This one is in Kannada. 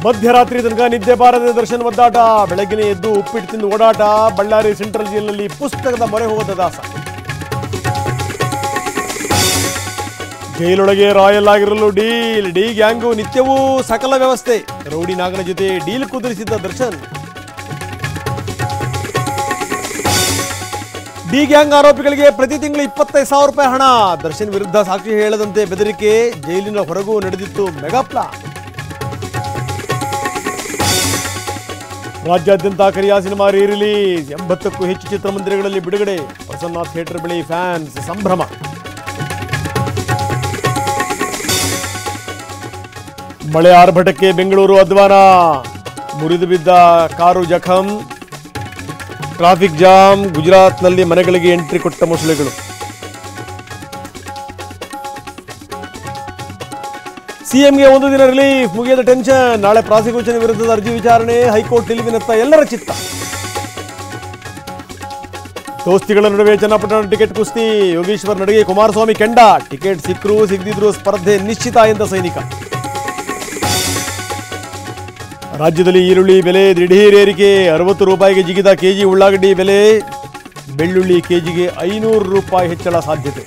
ಮಧ್ಯರಾತ್ರಿ ತನಕ ನಿದ್ದೆ ಬಾರದೆ ದರ್ಶನ್ ಒದ್ದಾಟ, ಬೆಳಗಿನ ಎದ್ದು ಉಪ್ಪಿಟ್ಟು ತಿಂದು ಓಡಾಟ. ಬಳ್ಳಾರಿ ಸೆಂಟ್ರಲ್ ಜೈಲಿನಲ್ಲಿ ಪುಸ್ತಕದ ಮೊರೆ ಹೋದ ದಾಸ. ಜೈಲೊಳಗೆ ರಾಯಲ್ ಆಗಿರಲು ಡಿ ಗ್ಯಾಂಗು ನಿತ್ಯವೂ ಸಕಲ ವ್ಯವಸ್ಥೆ. ರೌಡಿ ನಾಗನ ಜೊತೆ ಡೀಲ್ ಕುದುರಿಸಿದ್ದ ದರ್ಶನ್. ಡಿ ಗ್ಯಾಂಗ್ ಆರೋಪಿಗಳಿಗೆ ಪ್ರತಿ ತಿಂಗಳು 25,000 ರೂಪಾಯಿ ಹಣ. ದರ್ಶನ್ ವಿರುದ್ಧ ಸಾಕ್ಷಿ ಹೇಳದಂತೆ ಬೆದರಿಕೆ. ಜೈಲಿನ ಹೊರಗೂ ನಡೆದಿತ್ತು ಮೆಗಾ ಪ್ಲಾನ್. ರಾಜ್ಯಾದ್ಯಂತ ಕರಿಯ ಸಿನಿಮಾ ರೀ-ರಿಲೀಸ್. 80ಕ್ಕೂ ಹೆಚ್ಚು ಚಿತ್ರಮಂದಿರಗಳಲ್ಲಿ ಬಿಡುಗಡೆ. ಪ್ರಸನ್ನ ಥಿಯೇಟರ್ ಬಳಿ ಫ್ಯಾನ್ಸ್ ಸಂಭ್ರಮ. ಮಳೆ ಆರ್ಭಟಕ್ಕೆ ಬೆಂಗಳೂರು ಅಧ್ವಾನ. ಮುರಿದು ಬಿದ್ದ ಕಾರು ಜಖಂ. Traffic jam. ಗುಜರಾತ್ನಲ್ಲಿ ಮನೆಗಳಿಗೆ ಎಂಟ್ರಿ ಕೊಟ್ಟ ಮೊಸಳೆಗಳು. ಸಿಎಂಗೆ 1 ದಿನ ರಿಲೀಫ್, ಮುಗಿಯದ ಟೆನ್ಷನ್. ನಾಳೆ ಪ್ರಾಸಿಕ್ಯೂಷನ್ ವಿರುದ್ಧದ ಅರ್ಜಿ ವಿಚಾರಣೆ. ಹೈಕೋರ್ಟ್ ನಿಲುವಿನತ್ತ ಎಲ್ಲರ ಚಿತ್ತ. ದೋಸ್ತಿಗಳ ನಡುವೆ ಚನ್ನಪಟ್ಟಣ ಟಿಕೆಟ್ ಕುಸ್ತಿ. ಯೋಗೇಶ್ವರ್ ನಡುವೆ ಕುಮಾರಸ್ವಾಮಿ ಕೆಂಡ. ಟಿಕೆಟ್ ಸಿಕ್ಕರೂ ಸಿಗದಿದ್ರೂ ಸ್ಪರ್ಧೆ ನಿಶ್ಚಿತ ಎಂದ ಸೈನಿಕ. ರಾಜ್ಯದಲ್ಲಿ ಈರುಳ್ಳಿ ಬೆಲೆ ದಿಢೀರ್ ಏರಿಕೆ. 60 ರೂಪಾಯಿಗೆ ಜಿಗಿದ ಕೆಜಿ ಉಳ್ಳಾಗಡ್ಡಿ ಬೆಲೆ. ಬೆಳ್ಳುಳ್ಳಿ ಕೆಜಿಗೆ 500 ರೂಪಾಯಿ ಹೆಚ್ಚಳ ಸಾಧ್ಯತೆ.